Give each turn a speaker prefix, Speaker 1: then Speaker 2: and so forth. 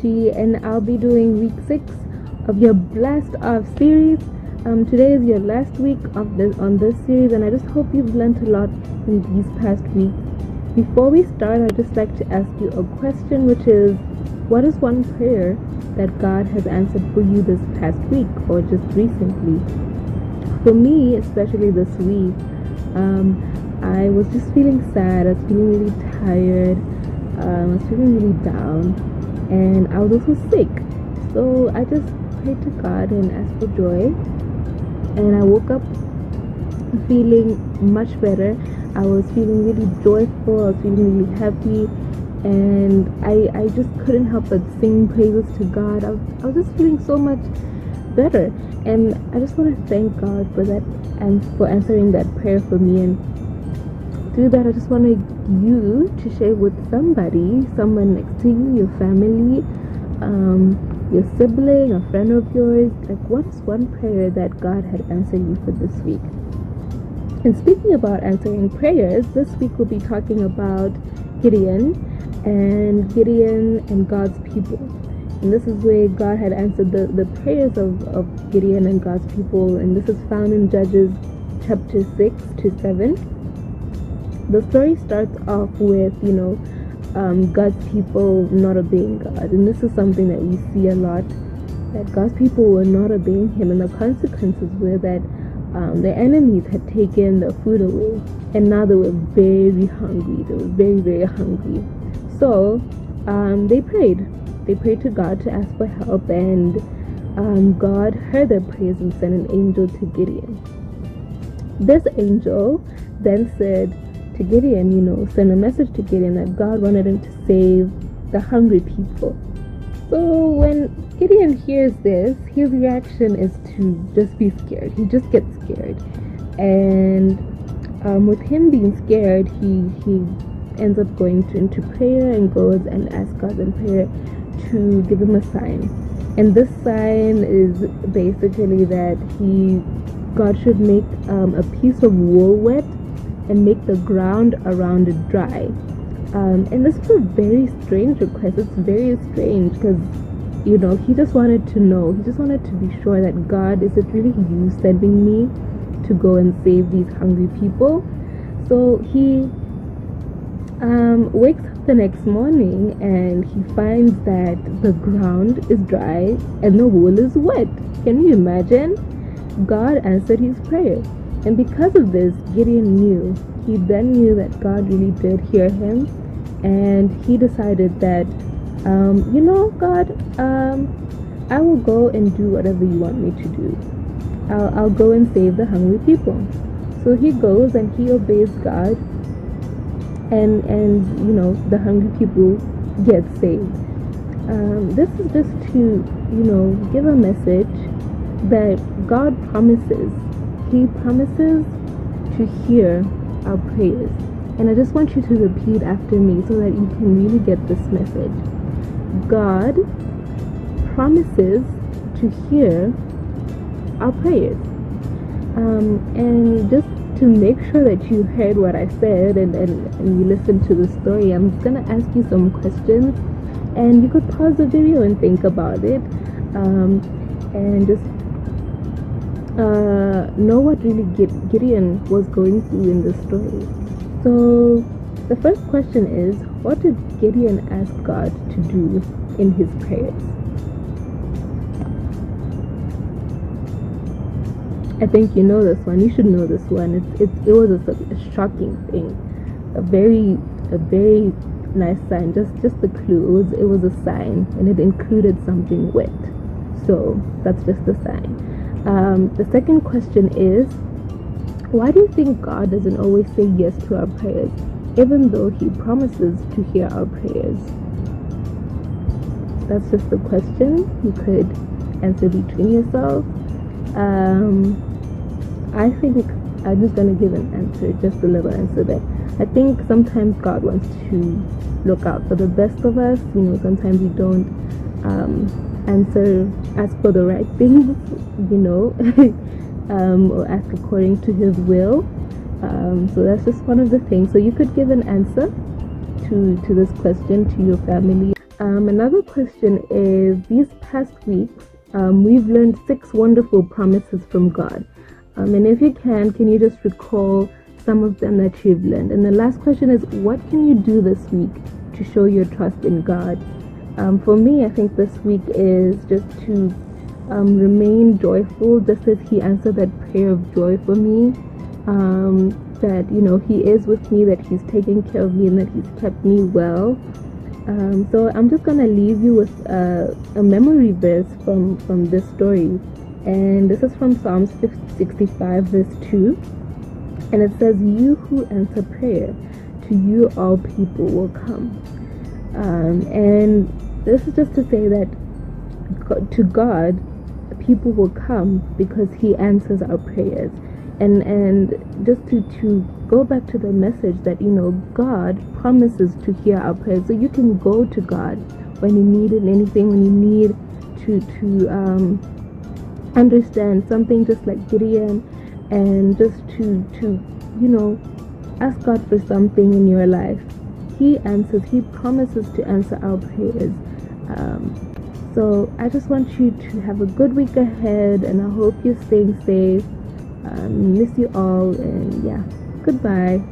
Speaker 1: Khainsky, and I'll be doing week 6 of your Blast Off series. Today is your last week of this series, and I just hope you've learned a lot in these past weeks. Before we start, I'd just like to ask you a question, which is, what is one prayer that God has answered for you this past week or just recently? For me, especially this week, I was just feeling sad. I was feeling really tired. I was feeling really down, and I was also sick. So I just prayed to God and asked for joy, and I woke up feeling much better. I was feeling really joyful. I was feeling really happy, and I just couldn't help but sing praises to God. I was just feeling so much better, and I just want to thank God for that and for answering that prayer for me. And through that, I just wanted you to share with someone next to you, your family, your sibling, a friend of yours, like, what's one prayer that God had answered you for this week? And speaking about answering prayers, this week we'll be talking about Gideon and God's people. And this is where God had answered the prayers of Gideon and God's people, and this is found in Judges chapter 6 to 7. The story starts off with, God's people not obeying God. And this is something that we see a lot, that God's people were not obeying Him, and the consequences were that their enemies had taken the food away, and now they were very hungry. They were very, very hungry. So they prayed. They prayed to God to ask for help, and God heard their prayers and sent an angel to Gideon. This angel then said to Gideon, send a message to Gideon that God wanted him to save the hungry people. So when Gideon hears this, his reaction is to just be scared. He just gets scared. And with him being scared, he ends up going into prayer and goes and asks God in prayer to give him a sign. And this sign is basically that God should make a piece of wool wet and make the ground around it dry. And this is a very strange request. It's very strange because, he just wanted to know. He just wanted to be sure that, God, is it really you sending me to go and save these hungry people? So he wakes up the next morning and he finds that the ground is dry and the wool is wet. Can you imagine? God answered his prayer. And because of this, Gideon knew. He then knew that God really did hear him. And he decided that, God, I will go and do whatever you want me to do. I'll go and save the hungry people. So he goes and he obeys God. And the hungry people get saved. This is just to, give a message that God promises. He promises to hear our prayers. And I just want you to repeat after me so that you can really get this message. God promises to hear our prayers. And just to make sure that you heard what I said and you listened to the story, I'm going to ask you some questions. And you could pause the video and think about it. And just know what really Gideon was going through in the story. So the first question is, what did Gideon ask God to do in his prayers? I think you know this one. You should know this one. It was a shocking thing, a very nice sign. Just the clue. It was a sign, and it included something wet. So that's just the sign. The second question is, why do you think God doesn't always say yes to our prayers, even though He promises to hear our prayers? That's just the question. You could answer between yourselves. I think I'm just going to give an answer, just a little answer there. I think sometimes God wants to look out for the best of us. Sometimes we don't ask for the right things, or ask according to His will. So that's just one of the things. So you could give an answer to this question to your family. Another question is, these past weeks, we've learned 6 wonderful promises from God. And if you can you just recall some of them that you've learned? And the last question is, what can you do this week to show your trust in God? For me, I think this week is just to remain joyful, just as He answered that prayer of joy for me. That He is with me, that He's taking care of me, and that He's kept me well. So I'm just gonna leave you with a memory verse from this story, and this is from Psalms 65 verse 2, and it says, "You who answer prayer, to you all people will come." And this is just to say that to God, people will come because He answers our prayers. And just to go back to the message that God promises to hear our prayers. So you can go to God when you need anything, when you need to understand something, just like Gideon, and just to ask God for something in your life. He answers. He promises to answer our prayers. So I just want you to have a good week ahead, and I hope you're staying safe. Miss you all, and yeah, goodbye.